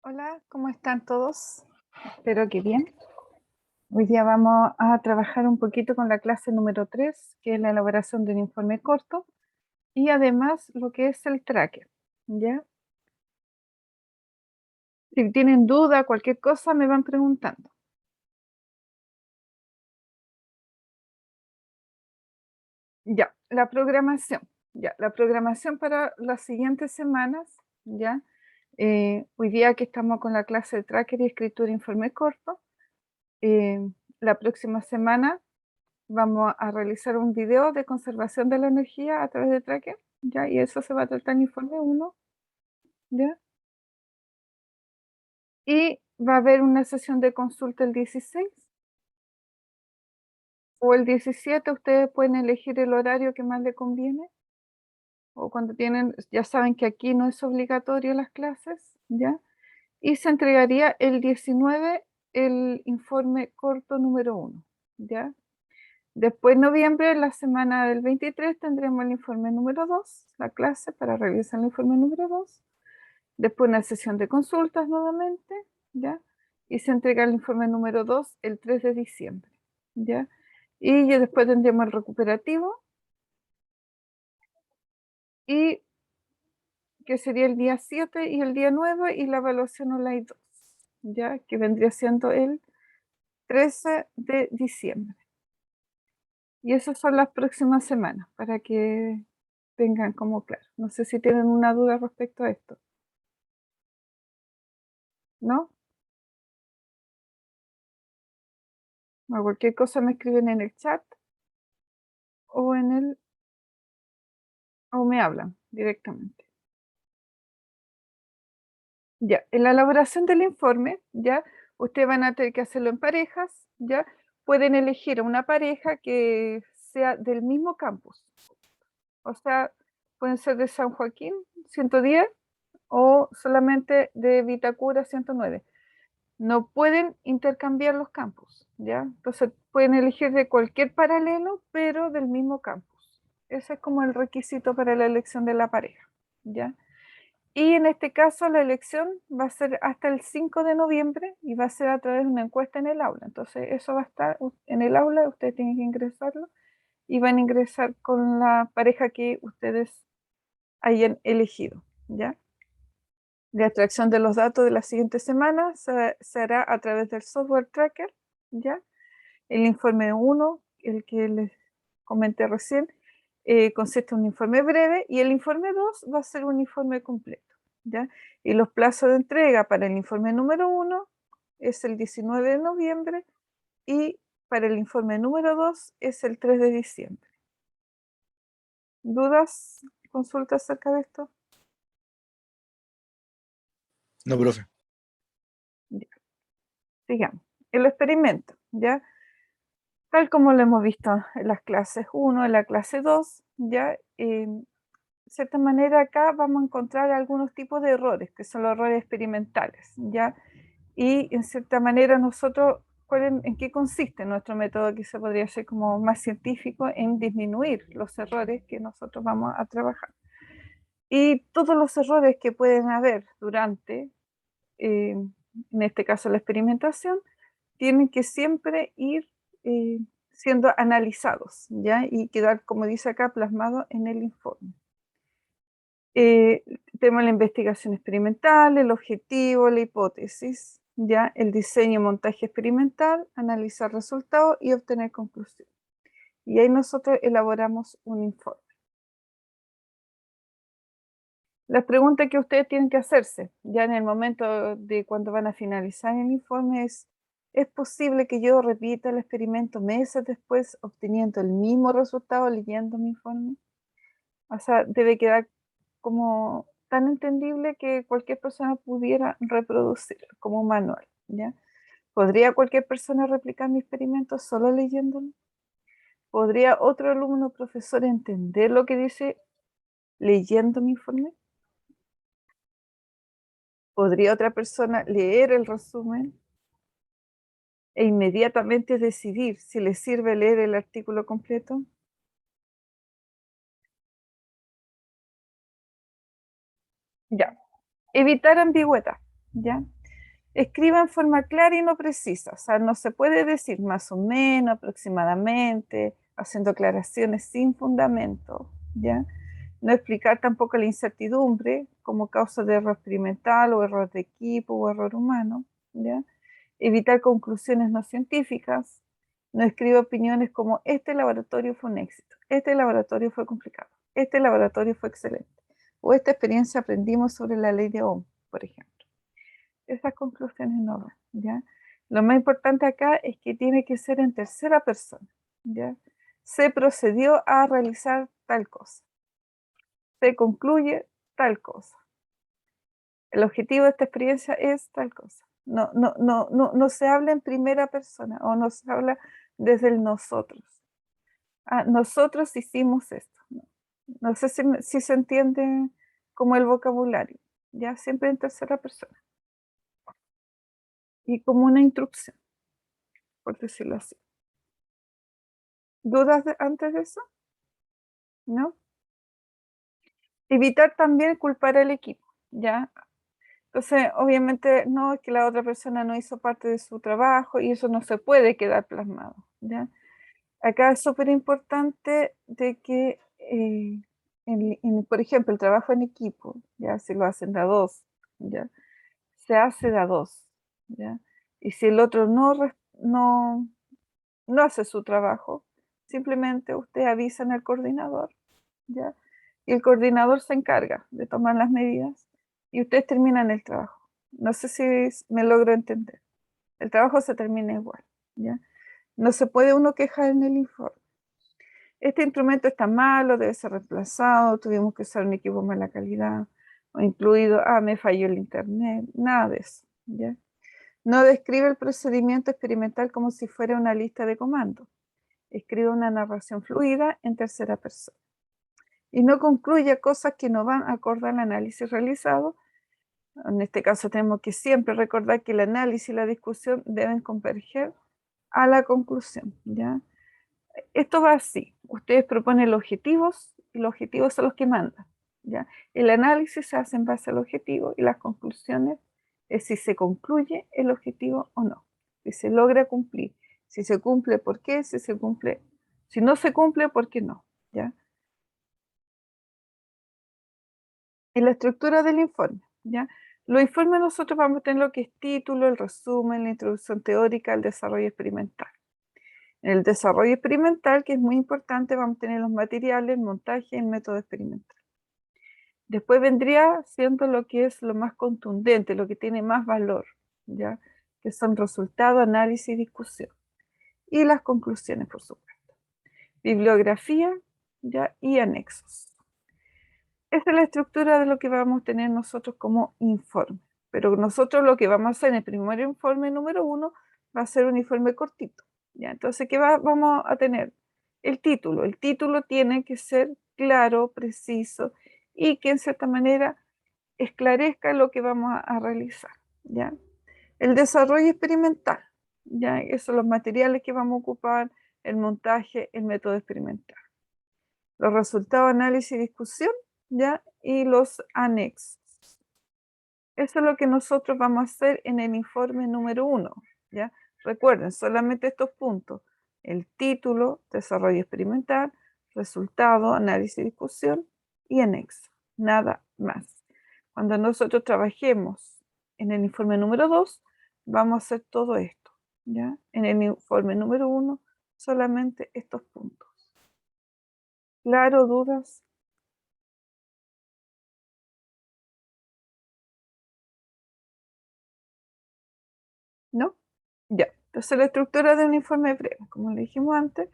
Hola, ¿cómo están todos? Espero que bien. Hoy día vamos a trabajar un poquito con la clase número 3, que es la elaboración de un informe corto, y además lo que es el tracker, ¿ya? Si tienen duda, cualquier cosa, me van preguntando. La programación para las siguientes semanas, ¿ya? Hoy día que estamos con la clase de tracker y escritura de informe corto, eh, la próxima semana vamos a realizar un video de conservación de la energía a través de Tracker, ¿ya? Y eso se va a tratar en informe 1, ¿ya? Y va a haber una sesión de consulta el 16 o el 17, ustedes pueden elegir el horario que más les conviene, o cuando tienen, ya saben que aquí no es obligatorio las clases, ¿ya? Y se entregaría el 19 el informe corto número 1, ¿ya? Después, en noviembre, la semana del 23, tendremos el informe número 2, la clase para revisar el informe número 2. Después una sesión de consultas nuevamente, ¿ya? Y se entrega el informe número 2 el 3 de diciembre, ¿ya? Y ya después tendremos el recuperativo, y que sería el día 7 y el día 9, y la evaluación online 2, ¿ya? Que vendría siendo el 13 de diciembre. Y esas son las próximas semanas, para que tengan como claro. No sé si tienen una duda respecto a esto, ¿no? O cualquier cosa me escriben en el chat o en el o me hablan directamente. Ya, en la elaboración del informe, ya, ustedes van a tener que hacerlo en parejas, ya. Pueden elegir a una pareja que sea del mismo campus. O sea, pueden ser de San Joaquín 110 o solamente de Vitacura 109. No pueden intercambiar los campus, ¿ya? Entonces pueden elegir de cualquier paralelo, pero del mismo campus. Ese es como el requisito para la elección de la pareja, ¿ya? Y en este caso la elección va a ser hasta el 5 de noviembre y va a ser a través de una encuesta en el aula. Entonces eso va a estar en el aula, ustedes tienen que ingresarlo y van a ingresar con la pareja que ustedes hayan elegido, ¿ya? La extracción de los datos de la siguiente semana se hará a través del software tracker, ¿ya? El informe 1, el que les comenté recién, consiste en un informe breve, y el informe 2 va a ser un informe completo, ¿ya? Y los plazos de entrega para el informe número 1 es el 19 de noviembre, y para el informe número 2 es el 3 de diciembre. ¿Dudas, consultas acerca de esto? No, profe. Ya, sigamos. El experimento, ¿ya? Tal como lo hemos visto en las clases 1, en la clase 2, ¿ya? De cierta manera acá vamos a encontrar algunos tipos de errores, que son los errores experimentales, ¿ya? Y en cierta manera nosotros, ¿en qué consiste nuestro método, que se podría hacer como más científico, en disminuir los errores que nosotros vamos a trabajar? Y todos los errores que pueden haber durante, en este caso la experimentación, tienen que siempre ir eh, siendo analizados, ¿ya? Y quedar, como dice acá, plasmado en el informe. Eh, Tenemos la investigación experimental, el objetivo, la hipótesis, ya el diseño y montaje experimental, analizar resultados y obtener conclusiones. Y ahí nosotros elaboramos un informe. Las preguntas que ustedes tienen que hacerse ya en el momento de cuando van a finalizar el informe ¿es posible que yo repita el experimento meses después obteniendo el mismo resultado leyendo mi informe? O sea, debe quedar como tan entendible que cualquier persona pudiera reproducirlo como un manual, ¿ya? ¿Podría cualquier persona replicar mi experimento solo leyéndolo? ¿Podría otro alumno o profesor entender lo que dice leyendo mi informe? ¿Podría otra persona leer el resumen e inmediatamente decidir si le sirve leer el artículo completo? Ya. Evitar ambigüedad. ¿ya? Escriba en forma clara y no precisa, o sea, no se puede decir más o menos, aproximadamente, haciendo aclaraciones sin fundamento, ¿ya? No explicar tampoco la incertidumbre como causa de error experimental o error de equipo o error humano, ¿ya? Evitar conclusiones no científicas. No escriba opiniones como este laboratorio fue un éxito, este laboratorio fue complicado, este laboratorio fue excelente, o esta experiencia aprendimos sobre la ley de Ohm, por ejemplo. Esas conclusiones no van, ¿ya? Lo más importante acá es que tiene que ser en tercera persona, ¿ya? Se procedió a realizar tal cosa, se concluye tal cosa. El objetivo de esta experiencia es tal cosa. No se habla en primera persona o no se habla desde el nosotros. Ah, nosotros hicimos esto. No sé si se entiende como el vocabulario, ya siempre en tercera persona y como una instrucción, por decirlo así. ¿Dudas antes de eso? ¿No? Evitar también culpar al equipo, ¿ya? Entonces, obviamente, no es que la otra persona no hizo parte de su trabajo y eso no se puede quedar plasmado, ¿ya? Acá es súper importante de que, por ejemplo, el trabajo en equipo, ya si lo hacen de a dos, ya se hace de a dos, ya. Y si el otro no hace su trabajo, simplemente usted avisan al coordinador, ya. Y el coordinador se encarga de tomar las medidas y ustedes terminan el trabajo. No sé si me logro entender. El trabajo se termina igual, ya. No se puede uno quejar en el informe. Este instrumento está malo, debe ser reemplazado, tuvimos que usar un equipo de mala calidad, o incluido, me falló el internet, nada de eso, ¿ya? No describe el procedimiento experimental como si fuera una lista de comandos. Escribe una narración fluida en tercera persona. Y no concluye cosas que no van acorde al análisis realizado. En este caso tenemos que siempre recordar que el análisis y la discusión deben converger a la conclusión, ¿ya? Esto va así. Ustedes proponen los objetivos y los objetivos son los que mandan, ¿ya? El análisis se hace en base al objetivo y las conclusiones es si se concluye el objetivo o no, si se logra cumplir, si se cumple, por qué, si no se cumple, por qué no, ¿ya? En la estructura del informe, ¿ya? Los informes nosotros vamos a tener lo que es título, el resumen, la introducción teórica, el desarrollo experimental. En el desarrollo experimental, que es muy importante, vamos a tener los materiales, el montaje y el método experimental. Después vendría siendo lo que es lo más contundente, lo que tiene más valor, ¿ya? Que son resultados, análisis y discusión. Y las conclusiones, por supuesto. Bibliografía, ¿ya? Y anexos. Esta es la estructura de lo que vamos a tener nosotros como informe. Pero nosotros lo que vamos a hacer en el primer informe número 1 va a ser un informe cortito, ¿ya? Entonces, vamos a tener? El título. El título tiene que ser claro, preciso y que en cierta manera esclarezca lo que vamos a realizar, ¿ya? El desarrollo experimental, ¿ya? Esos son los materiales que vamos a ocupar, el montaje, el método experimental. Los resultados, análisis y discusión, ¿ya? Y los anexos. Eso es lo que nosotros vamos a hacer en el informe número 1, ¿ya? Recuerden, solamente estos puntos. El título, desarrollo experimental, resultado, análisis y discusión y anexo. Nada más. Cuando nosotros trabajemos en el informe número 2, vamos a hacer todo esto, ¿ya? En el informe número 1, solamente estos puntos. ¿Claro? ¿Dudas? ¿No? Ya. Entonces la estructura de un informe breve, como le dijimos antes,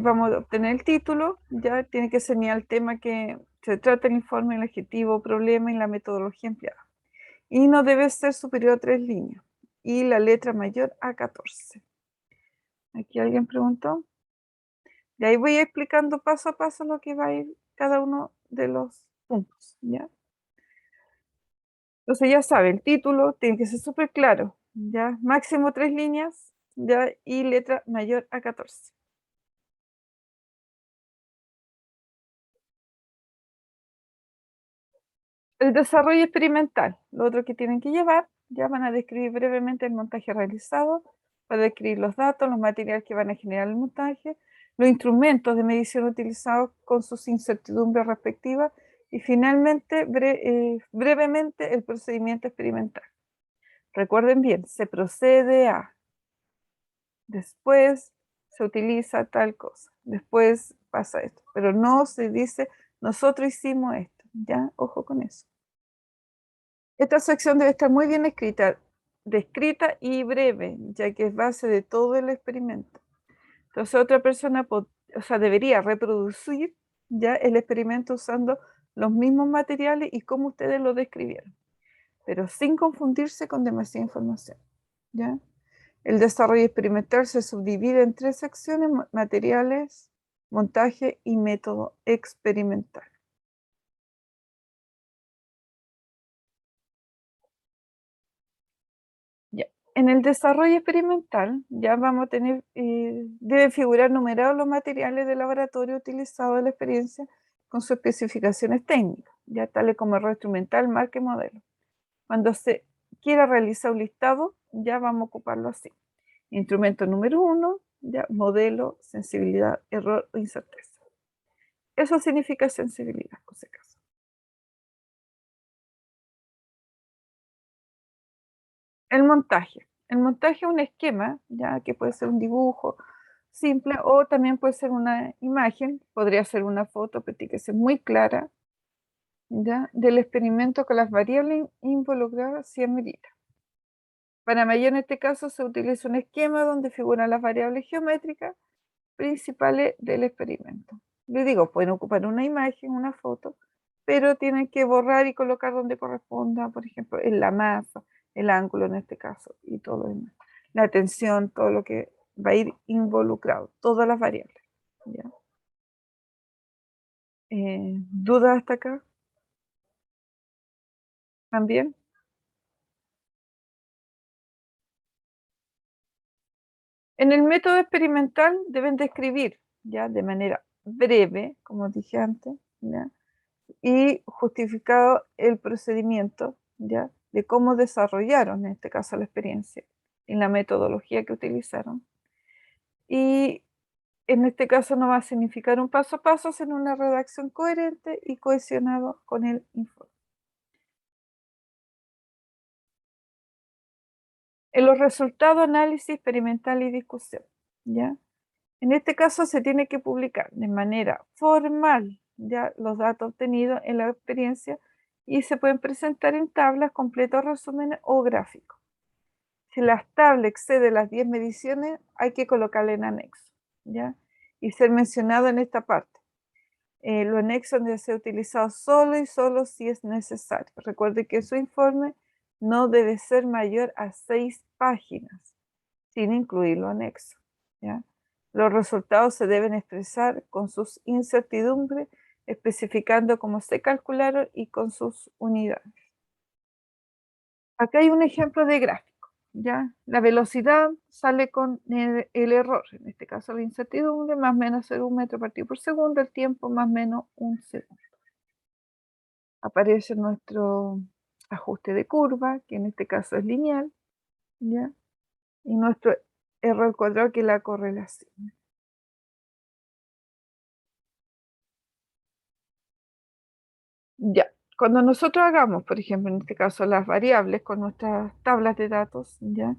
vamos a obtener el título, ya tiene que señalar el tema que se trata el informe, el objetivo, problema y la metodología empleada. Y no debe ser superior a 3 líneas. Y la letra mayor a 14. Aquí alguien preguntó. Y ahí voy explicando paso a paso lo que va a ir cada uno de los puntos, ¿ya? Entonces ya sabe, el título tiene que ser súper claro, ¿ya? Máximo 3 líneas, ¿ya? Y letra mayor a 14. El desarrollo experimental, lo otro que tienen que llevar, ya van a describir brevemente el montaje realizado, van a describir los datos, los materiales que van a generar el montaje, los instrumentos de medición utilizados con sus incertidumbres respectivas y finalmente, brevemente, el procedimiento experimental. Recuerden bien, se procede a, después se utiliza tal cosa, después pasa esto, pero no se dice, nosotros hicimos esto, ya, ojo con eso. Esta sección debe estar muy bien escrita, descrita y breve, ya que es base de todo el experimento. Entonces otra persona debería reproducir ya el experimento usando los mismos materiales y como ustedes lo describieron, pero sin confundirse con demasiada información. ¿Ya? El desarrollo experimental se subdivide en tres secciones: materiales, montaje y método experimental. Ya. En el desarrollo experimental ya vamos a tener, deben figurar numerados los materiales de laboratorio utilizados en la experiencia con sus especificaciones técnicas, ya tales como error instrumental, marca y modelo. Cuando se quiera realizar un listado, ya vamos a ocuparlo así. Instrumento número 1, ya modelo, sensibilidad, error o incerteza. Eso significa sensibilidad, por si acaso. El montaje. El montaje es un esquema, ya que puede ser un dibujo simple o también puede ser una imagen, podría ser una foto, pero tiene que ser muy clara, ya, del experimento con las variables involucradas si amerita. Para mayor en este caso se utiliza un esquema donde figuran las variables geométricas principales del experimento. Les digo, pueden ocupar una imagen, una foto, pero tienen que borrar y colocar donde corresponda, por ejemplo, en la masa, el ángulo en este caso, y todo lo demás. La tensión, todo lo que va a ir involucrado, todas las variables. ¿Ya? ¿Dudas hasta acá también? En el método experimental deben describir, ya, de manera breve, como dije antes, ¿ya? Y justificado el procedimiento, ¿ya? De cómo desarrollaron, en este caso, la experiencia, en la metodología que utilizaron. Y en este caso no va a significar un paso a paso, sino una redacción coherente y cohesionado con el informe. En los resultados, análisis experimental y discusión, ¿ya? En este caso se tiene que publicar de manera formal ya los datos obtenidos en la experiencia y se pueden presentar en tablas, completos resúmenes o gráficos. Si las tablas exceden las 10 mediciones, hay que colocarla en anexo, ¿ya? Y ser mencionado en esta parte. Los anexos deben ser utilizados solo y solo si es necesario. Recuerde que su informe no debe ser mayor a 6 páginas, sin incluir los anexos, ¿ya? Los resultados se deben expresar con sus incertidumbres, especificando cómo se calcularon y con sus unidades. Acá hay un ejemplo de gráfico, ¿ya? La velocidad sale con el error, en este caso la incertidumbre, más o menos 0,1 metro partido por segundo, el tiempo más o menos un segundo. Aparece nuestro ajuste de curva, que en este caso es lineal, ¿ya? Y nuestro error al cuadrado, que es la correlación. Ya, cuando nosotros hagamos, por ejemplo, en este caso las variables con nuestras tablas de datos, ya,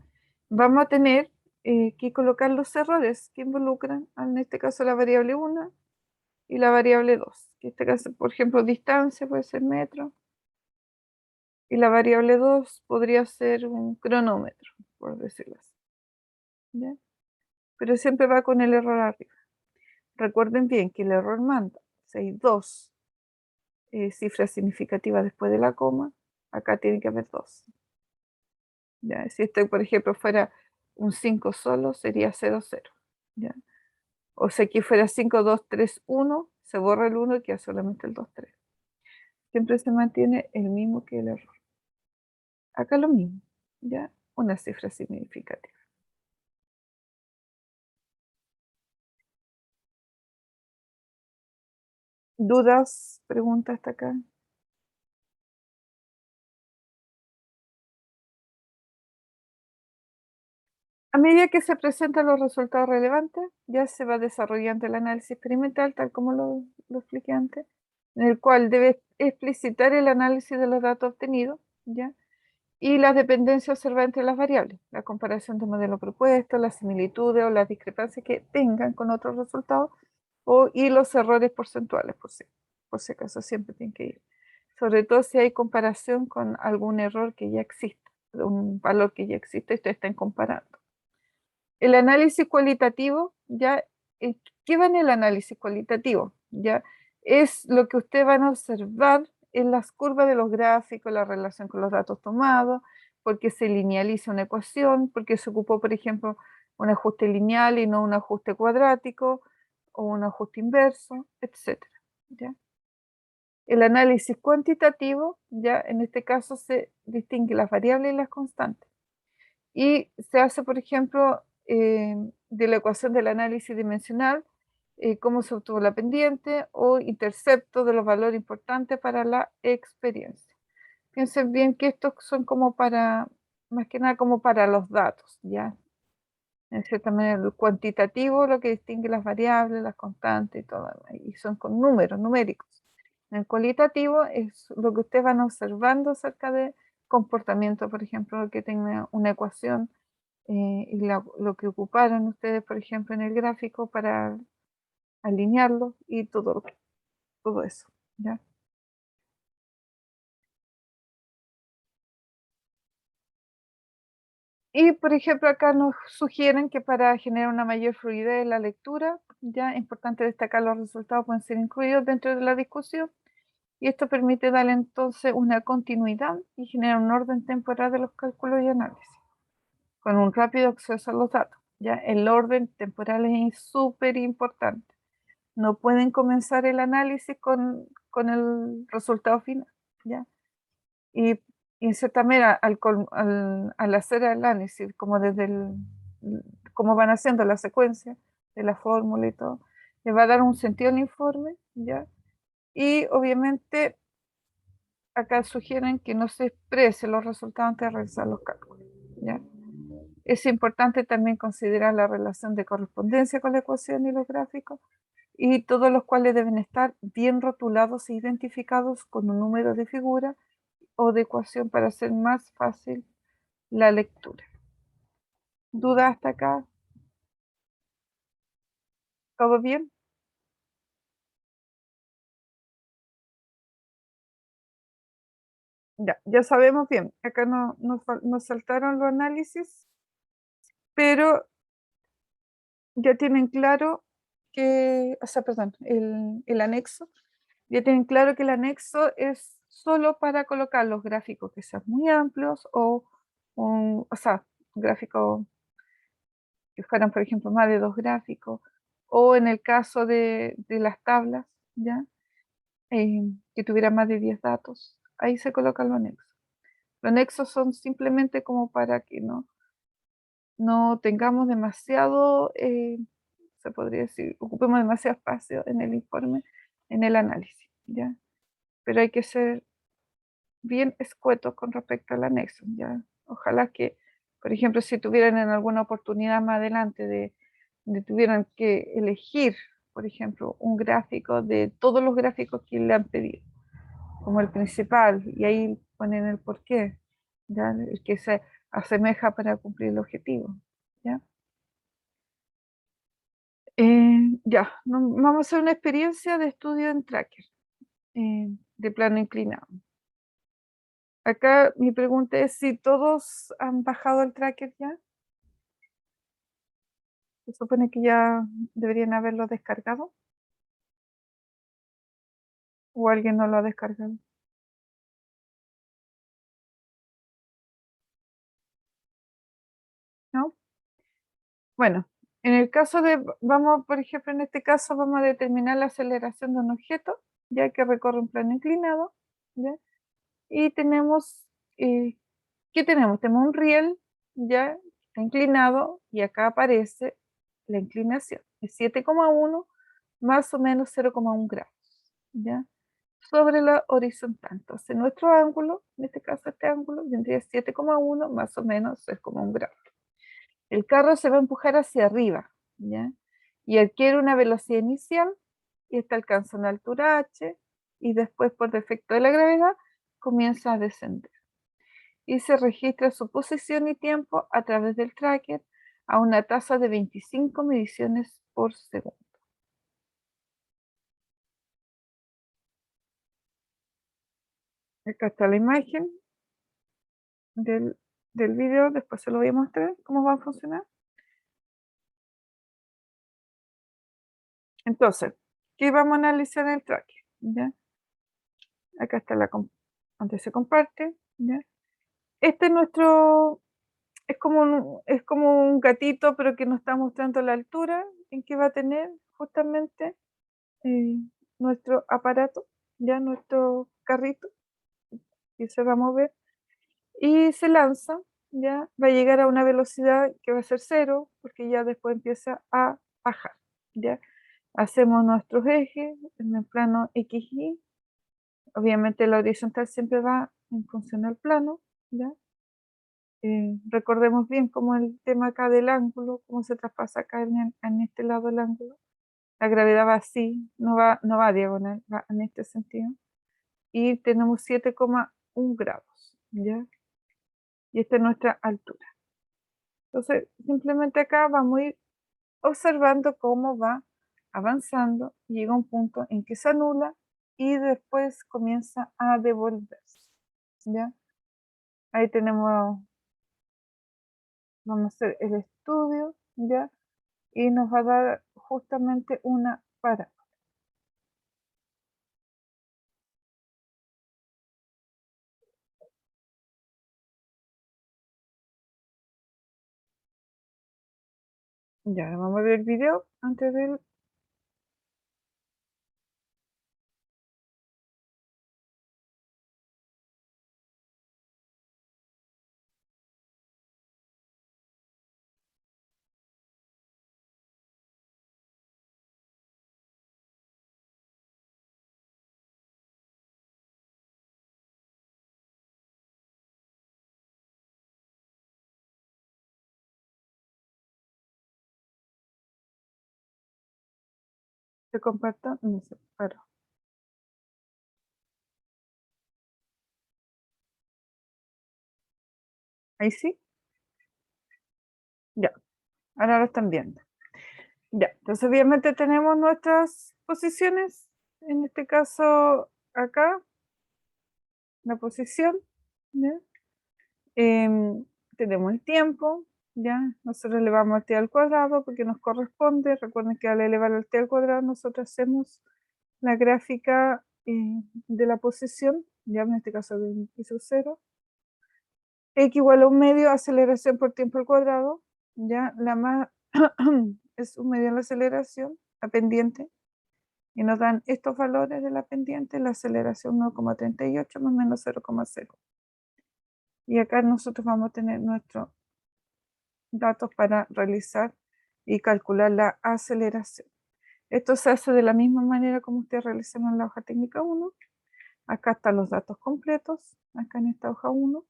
vamos a tener que colocar los errores que involucran, en este caso la variable 1 y la variable 2, que en este caso, por ejemplo, distancia puede ser metro, y la variable 2 podría ser un cronómetro, por decirlo así, ¿ya? Pero siempre va con el error arriba. Recuerden bien que el error manda, si hay dos cifras significativas después de la coma, acá tiene que haber dos. ¿Ya? Si esto, por ejemplo, fuera un 5 solo, sería 0, 0. ¿Ya? O si aquí fuera 5, 2, 3, 1, se borra el 1 y queda solamente el 2, 3. Siempre se mantiene el mismo que el error. Acá lo mismo, ¿ya? Una cifra significativa. ¿Dudas? ¿Preguntas hasta acá? A medida que se presentan los resultados relevantes, ya se va desarrollando el análisis experimental, tal como lo expliqué antes, en el cual debe explicitar el análisis de los datos obtenidos, ¿ya? Y las dependencias observadas entre las variables, la comparación de modelo propuesto, las similitudes o las discrepancias que tengan con otros resultados, y los errores porcentuales, por si acaso siempre tienen que ir. Sobre todo si hay comparación con algún error que ya existe, un valor que ya existe y ustedes están comparando. El análisis cualitativo, ya, ¿qué va en el análisis cualitativo? Ya, es lo que ustedes van a observar en las curvas de los gráficos, la relación con los datos tomados, porque se linealiza una ecuación, porque se ocupó, por ejemplo, un ajuste lineal y no un ajuste cuadrático, o un ajuste inverso, etcétera, ¿ya? El análisis cuantitativo, ya en este caso se distingue las variables y las constantes. Y se hace, por ejemplo, de la ecuación del análisis dimensional, cómo se obtuvo la pendiente o intercepto de los valores importantes para la experiencia. Piensen bien que estos son como para, más que nada como para los datos, ¿ya? En cierta manera, el cuantitativo, lo que distingue las variables, las constantes y todo, y son con números, numéricos. El cualitativo es lo que ustedes van observando acerca de comportamiento, por ejemplo, que tenga una ecuación, y lo que ocuparon ustedes, por ejemplo, en el gráfico para alinearlo y todo eso, ¿ya? Y, por ejemplo, acá nos sugieren que para generar una mayor fluidez en la lectura, ya es importante destacar los resultados pueden ser incluidos dentro de la discusión y esto permite darle entonces una continuidad y generar un orden temporal de los cálculos y análisis, con un rápido acceso a los datos. Ya el orden temporal es súper importante. No pueden comenzar el análisis con el resultado final, ¿ya? Y, y en cierta manera, al hacer el análisis, como desde cómo van haciendo la secuencia de la fórmula y todo, le va a dar un sentido al informe, ¿ya? Y obviamente acá sugieren que no se expresen los resultados antes de realizar los cálculos, ¿ya? Es importante también considerar la relación de correspondencia con la ecuación y los gráficos, y todos los cuales deben estar bien rotulados e identificados con un número de figura o de ecuación para hacer más fácil la lectura. ¿Duda hasta acá? ¿Todo bien? Ya sabemos bien. Acá no, nos saltaron los análisis, pero ya tienen claro que, o sea, perdón, el anexo, ya tienen claro que el anexo es solo para colocar los gráficos que sean muy amplios o sea, gráficos que fueran, por ejemplo, más de 2 gráficos, o en el caso de las tablas, ¿ya? Que tuvieran más de 10 datos, ahí se colocan los anexos. Los anexos son simplemente como para que no tengamos demasiado, se podría decir, ocupemos demasiado espacio en el informe, en el análisis, ¿ya? Pero hay que ser bien escuetos con respecto al anexo, ¿ya? Ojalá que, por ejemplo, si tuvieran en alguna oportunidad más adelante de tuvieran que elegir, por ejemplo, un gráfico de todos los gráficos que le han pedido, como el principal, y ahí ponen el porqué, ¿ya? El que se asemeja para cumplir el objetivo, ¿ya? Vamos a hacer una experiencia de estudio en Tracker, de plano inclinado. Acá mi pregunta es si todos han bajado el Tracker ya. Se supone que ya deberían haberlo descargado o alguien no lo ha descargado, ¿no? Bueno, en el caso vamos, por ejemplo, en este caso vamos a determinar la aceleración de un objeto, ya que recorre un plano inclinado, ¿ya? Y tenemos, ¿qué tenemos? Tenemos un riel, ya está inclinado y acá aparece la inclinación, es 7,1 más o menos 0,1 grados, ¿ya? Sobre la horizontal. Entonces, nuestro ángulo, en este caso este ángulo, vendría 7,1 más o menos 0,1 grado. el carro se va a empujar hacia arriba, ¿ya? Y adquiere una velocidad inicial y esta alcanza una altura h y después por defecto de la gravedad comienza a descender. Y se registra su posición y tiempo a través del tracker a una tasa de 25 mediciones por segundo. Acá está la imagen del, del video, después se lo voy a mostrar cómo va a funcionar. Entonces, ¿qué vamos a analizar en el tracker? ¿Ya? Acá está donde se comparte. ¿Ya? Este es nuestro, es como un gatito, pero que nos está mostrando la altura en que va a tener justamente eh, nuestro aparato, ya nuestro carrito, y se va a mover y se lanza, ya va a llegar a una velocidad que va a ser cero, porque ya después empieza a bajar, ya. Hacemos nuestros ejes en el plano XY, obviamente la horizontal siempre va en función al plano, ya. Recordemos bien cómo el tema acá del ángulo, cómo se traspasa acá en este lado del ángulo. La gravedad va así, no va diagonal, va en este sentido. Y tenemos 7,1 grados, ¿ya? Y esta es nuestra altura. Entonces, simplemente acá vamos a ir observando cómo va avanzando, llega un punto en que se anula y después comienza a devolverse, ¿ya? Ahí tenemos, vamos a hacer el estudio, ¿ya? Y nos va a dar justamente una parábola. Ya, vamos a ver el video antes del... Se comparto, no se paró. Ahí sí, ya, ahora lo están viendo. Ya, entonces obviamente tenemos nuestras posiciones, en este caso acá, la posición, ¿ya? Em, tenemos el tiempo, ¿ya? Nosotros elevamos el t al cuadrado porque nos corresponde. Recuerden que al elevar el t al cuadrado nosotros hacemos la gráfica de la posición, ya en este caso de piso 0. X igual a un medio aceleración por tiempo al cuadrado, ya la más es un medio en la aceleración, la pendiente, y nos dan estos valores de la pendiente, la aceleración 1,38 más o menos 0,0. Y acá nosotros vamos a tener nuestros datos para realizar y calcular la aceleración. Esto se hace de la misma manera como ustedes realizaron en la hoja técnica 1. Acá están los datos completos, acá en esta hoja 1.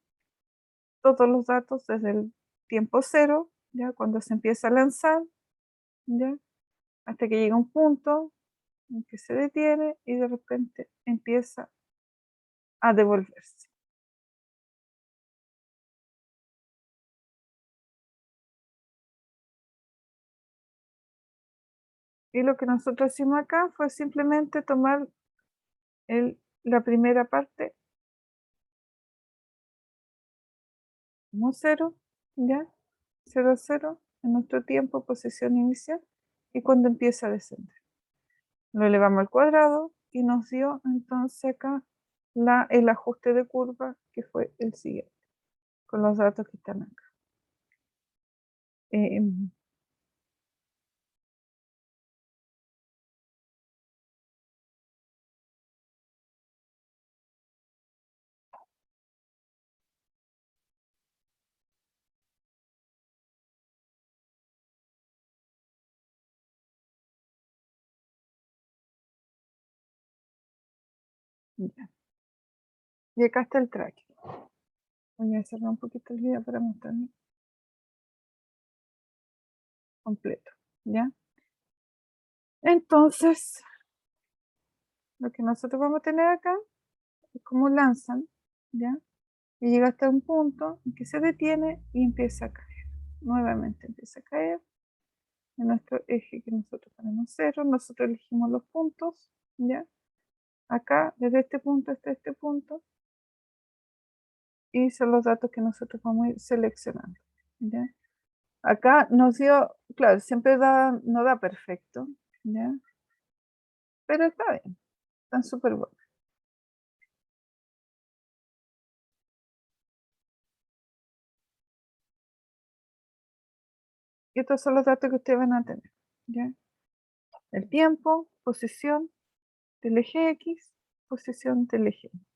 Todos los datos desde el tiempo cero, ya cuando se empieza a lanzar, ya hasta que llega un punto en que se detiene y de repente empieza a devolverse. Y lo que nosotros hicimos acá fue simplemente tomar la primera parte como cero, ya, cero, cero, en nuestro tiempo, posición inicial, y cuando empieza a descender. Lo elevamos al cuadrado y nos dio entonces acá el ajuste de curva que fue el siguiente, con los datos que están acá. Em, ya. Y acá está el tracking. Voy a cerrar un poquito el video para mostrarles. completo, ¿ya? Entonces, lo que nosotros vamos a tener acá es como lanzan, ¿ya? Y llega hasta un punto en que se detiene y empieza a caer. Nuevamente empieza a caer en nuestro eje que nosotros ponemos 0. Nosotros elegimos los puntos, ¿ya? Acá, desde este punto hasta este punto. Y son los datos que nosotros vamos a ir seleccionando, ¿ya? Acá nos dio, claro, siempre da, no da perfecto, ¿ya? Pero está bien, están súper buenos. Y estos son los datos que ustedes van a tener, ¿ya? El tiempo, posición del eje X, posición del eje Y.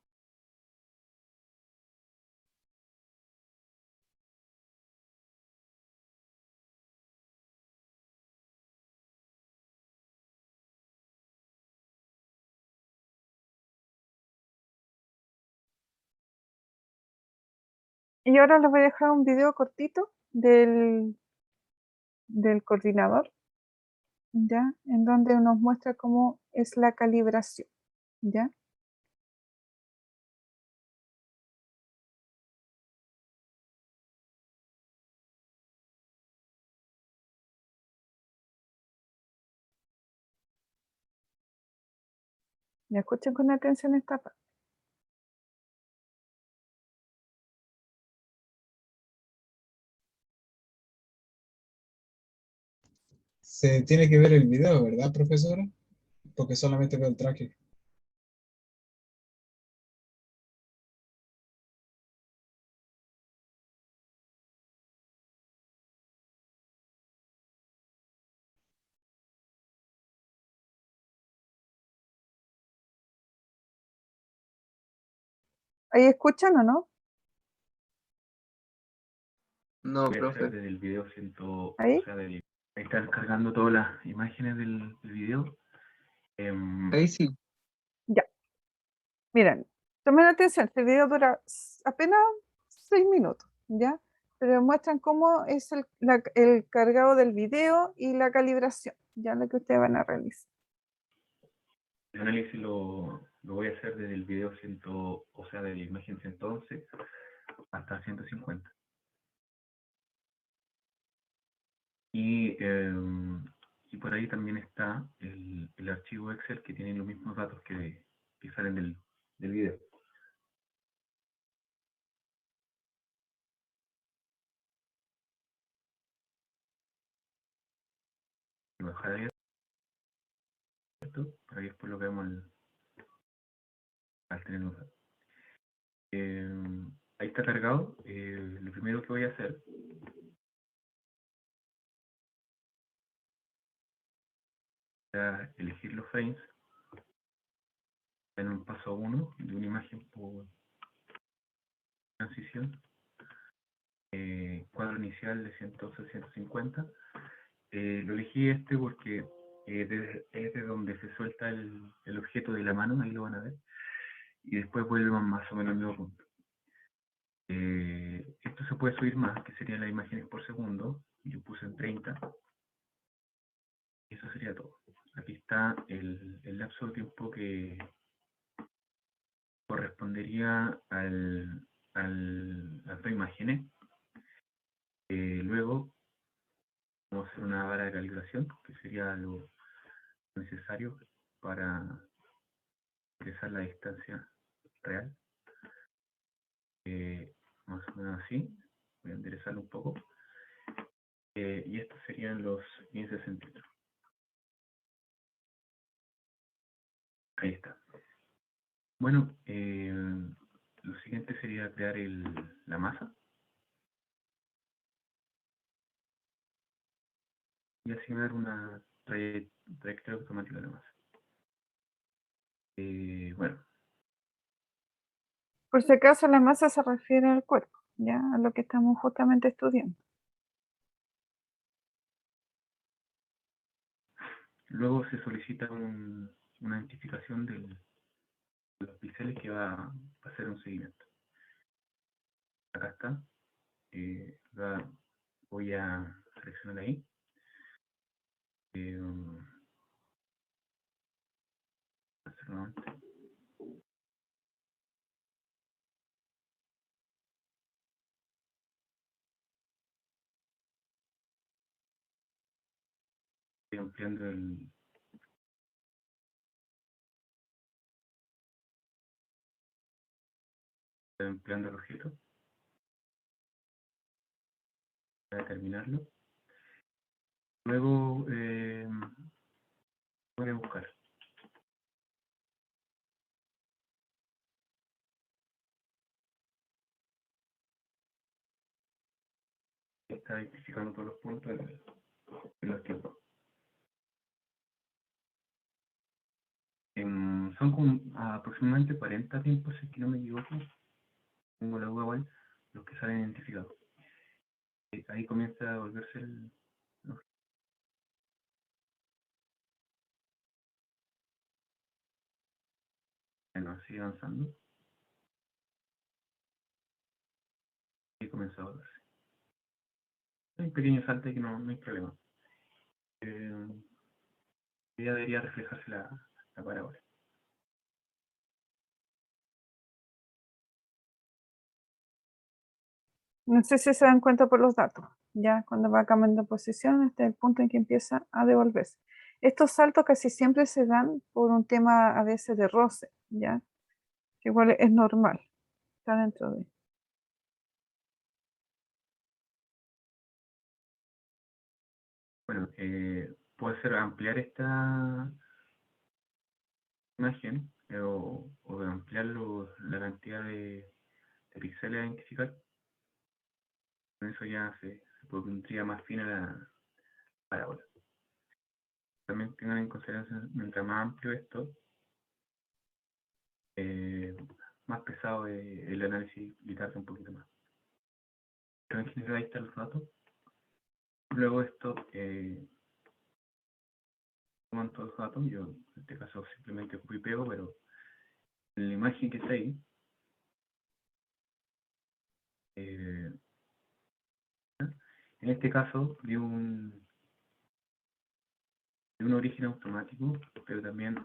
Y ahora les voy a dejar un video cortito del coordinador, ¿ya? En donde nos muestra cómo es la calibración, ¿ya? Me escuchen con atención esta parte. Se tiene que ver el video, ¿verdad, profesora? Porque solamente veo el traje. ¿Ahí escuchan o no? No, Voy a hacer profe. desde el video, siento, ¿Ahí? o sea, ahí está descargando todas las imágenes del video. Ahí sí. Ya. Miren, tomen atención, este video dura apenas 6 minutos, ¿ya? Pero muestran cómo es el cargado del video y la calibración, ya lo que ustedes van a realizar. El análisis lo voy a hacer desde el video o sea, de la imagen 111 hasta 150. Y por ahí también está el archivo Excel que tiene los mismos datos que salen del video. Voy a dejar ahí esto, para que después lo veamos al tener los datos. Ahí está cargado. Lo primero que voy a hacer es elegir los frames en un paso 1 de una imagen por transición. Cuadro inicial de 100-150. Lo elegí este porque es de donde se suelta el objeto de la mano, ahí lo van a ver, y después vuelve más o menos al mismo punto. Esto se puede subir más, que serían las imágenes por segundo. Yo puse en 30. Y eso sería todo. Aquí está el lapso de tiempo que correspondería a las dos imágenes. Luego vamos a hacer una vara de calibración, que sería lo necesario para expresar la distancia real. Más o menos así. Voy a enderezarlo un poco. Y estos serían los 15 centímetros. Ahí está. Bueno, lo siguiente sería crear la masa. Y asignar una trayectoria automática de la masa. Bueno, Por si acaso, la masa se refiere al cuerpo, ya, a lo que estamos justamente estudiando. luego se solicita una identificación de los píxeles que va a hacer un seguimiento. Acá está. Voy a seleccionar ahí. hacer nuevamente. Estoy ampliando el objeto para terminarlo. Luego voy a buscar. Está identificando todos los puntos en los tiempos. Son como aproximadamente 40 tiempos, si es que no me equivoco. Tengo la duda igual, los que salen identificados. Ahí comienza a volverse el... Bueno, sigue avanzando. Y comienza a volverse. Hay un pequeño salto y que no hay problema. Ya debería reflejarse la parábola. No sé si se dan cuenta por los datos, ya cuando va cambiando de posición hasta el punto en que empieza a devolverse. Estos saltos casi siempre se dan por un tema a veces de roce, ya, que igual es normal, está dentro de. Bueno, puede ser ampliar esta imagen o ampliar la cantidad de píxeles a identificar. Con eso ya se pondría más fina la parábola. También tengan en consideración, mientras más amplio esto, más pesado el análisis y tarda un poquito más. Pero en general ahí están los datos. Luego esto, toman todos los datos, yo en este caso simplemente fui pego, pero en la imagen que está ahí, en este caso dio un origen automático, pero también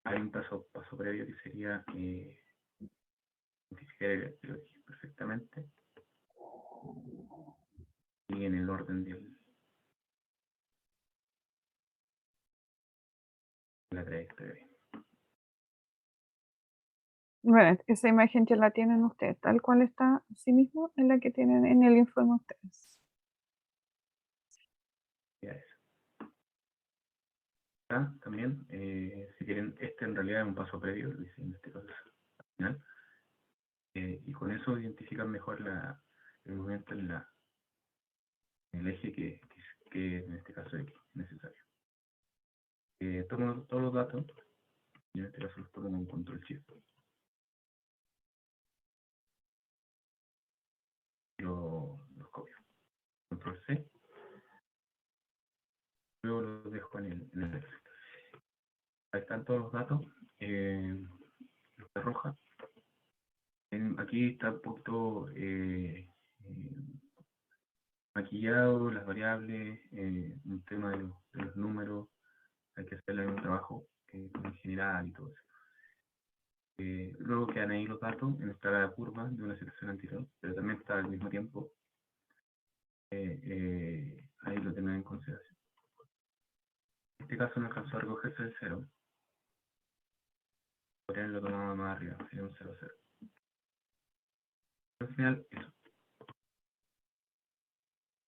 hay un paso previo que sería identificar el origen perfectamente y en el orden de la trayectoria. Bueno, esa imagen ya la tienen ustedes, tal cual está así mismo, es la que tienen en el informe ustedes. Ya es. Acá también, si quieren, este en realidad es un paso previo, lo hice en este caso al final, y con eso identifican mejor el movimiento en el eje que en este caso es necesario. Tomo todos los datos, y en este caso los tomo con control shift. Los copio. Control C. Luego los dejo en el Excel. Ahí están todos los datos. Los de roja. Aquí está un poquito maquillado, las variables, un tema de los números. Hay que hacer el mismo trabajo que en general y todo eso. Luego quedan ahí los datos en esta curva de una selección anterior, pero también está al mismo tiempo. Ahí lo tengan en consideración. En este caso no alcanzó a recogerse el 0. Podrían haberlo tomado más arriba, sería un 0, 0. Al final, eso.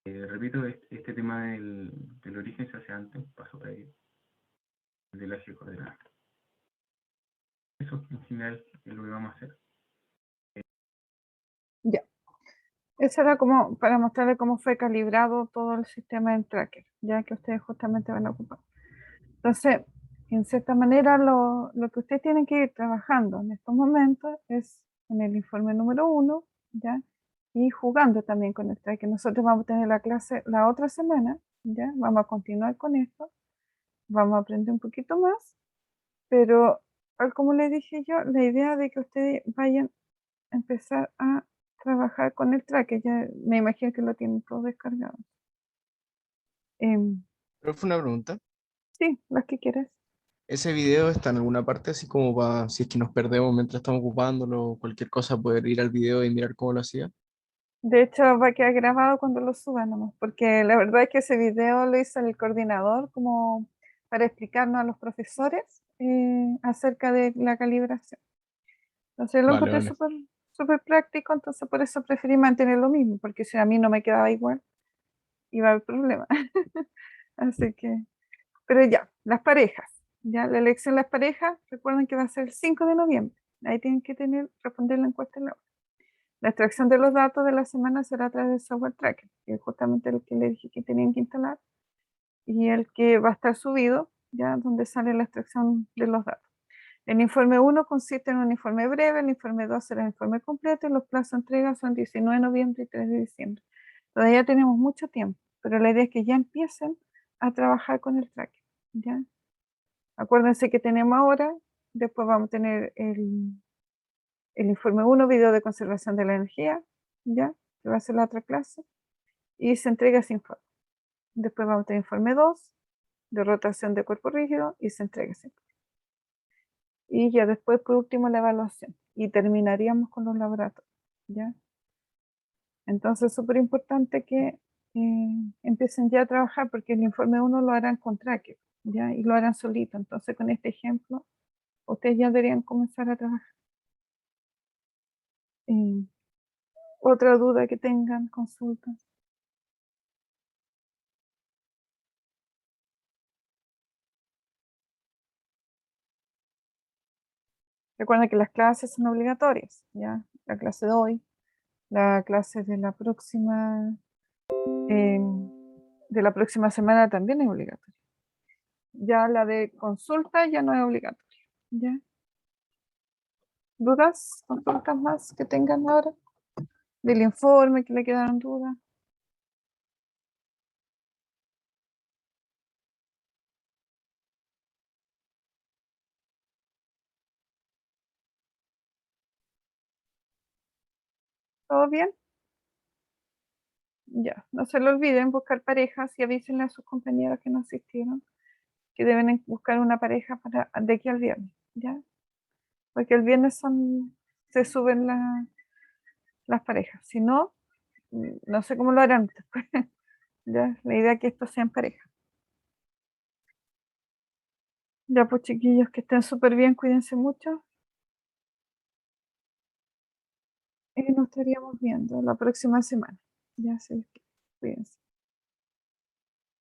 Repito, este tema del origen se hace antes, paso previo, del eje coordenado. Eso, en general, es lo que vamos a hacer. Ya. Eso era como para mostrarle cómo fue calibrado todo el sistema en Tracker, ya que ustedes justamente van a ocupar. Entonces, en cierta manera, lo que ustedes tienen que ir trabajando en estos momentos es en el informe número 1, ¿ya? Y jugando también con el Tracker. Nosotros vamos a tener la clase la otra semana, ¿ya? Vamos a continuar con esto, vamos a aprender un poquito más, pero tal como les dije yo, la idea de que ustedes vayan a empezar a trabajar con el Tracker, ya me imagino que lo tienen todo descargado. Profe, una pregunta. Sí, las que quieras. ¿Ese video está en alguna parte así como para si es que nos perdemos mientras estamos ocupándolo o cualquier cosa poder ir al video y mirar cómo lo hacía? De hecho, va a quedar grabado cuando lo suba nomás, porque la verdad es que ese video lo hizo el coordinador como para explicarnos a los profesores acerca de la calibración. Entonces lo Vale, encontré vale. súper práctico, entonces por eso preferí mantener lo mismo, porque si a mí no me quedaba igual, iba a haber problema. Así que, pero ya, las parejas, ya la elección de las parejas, recuerden que va a ser el 5 de noviembre. Ahí tienen que responder la encuesta en la hora. La extracción de los datos de la semana será a través del software tracker, que es justamente el que le dije que tenían que instalar, y el que va a estar subido, ya donde sale la extracción de los datos. El informe 1 consiste en un informe breve, el informe 2 será el informe completo y los plazos de entrega son 19 de noviembre y 3 de diciembre. Todavía tenemos mucho tiempo, pero la idea es que ya empiecen a trabajar con el tracker, ¿ya? Acuérdense que tenemos ahora, después vamos a tener el informe 1, video de conservación de la energía, ¿ya? Que va a ser la otra clase, y se entrega ese informe. Después vamos a tener informe 2, de rotación de cuerpo rígido, y se entrega ese informe. Y ya después, por último, la evaluación. Y terminaríamos con los laboratorios, ¿ya? Entonces, es súper importante que empiecen ya a trabajar, porque el informe 1 lo harán con tracker, ¿ya? Y lo harán solito. Entonces, con este ejemplo, ustedes ya deberían comenzar a trabajar. Otra duda que tengan, consultas. Recuerden que las clases son obligatorias, ¿ya? La clase de hoy, la clase de la próxima semana también es obligatoria. Ya la de consulta ya no es obligatoria, ¿ya? ¿Dudas? ¿Consultas más que tengan ahora? Del informe, que le quedaron dudas. ¿Todo bien? Ya, no se lo olviden buscar parejas y avísenle a sus compañeros que no asistieron que deben buscar una pareja para de aquí al viernes, ¿ya? Porque el viernes se suben las parejas. Si no, no sé cómo lo harán después. Ya, la idea es que esto sea en pareja. Ya, pues chiquillos, que estén súper bien, cuídense mucho. Y nos estaríamos viendo la próxima semana. Ya sé, cuídense.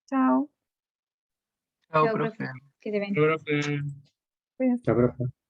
Chao, Chao, Chao, profe. profe. Que te ven. Profe. cuídense. Chao, profe.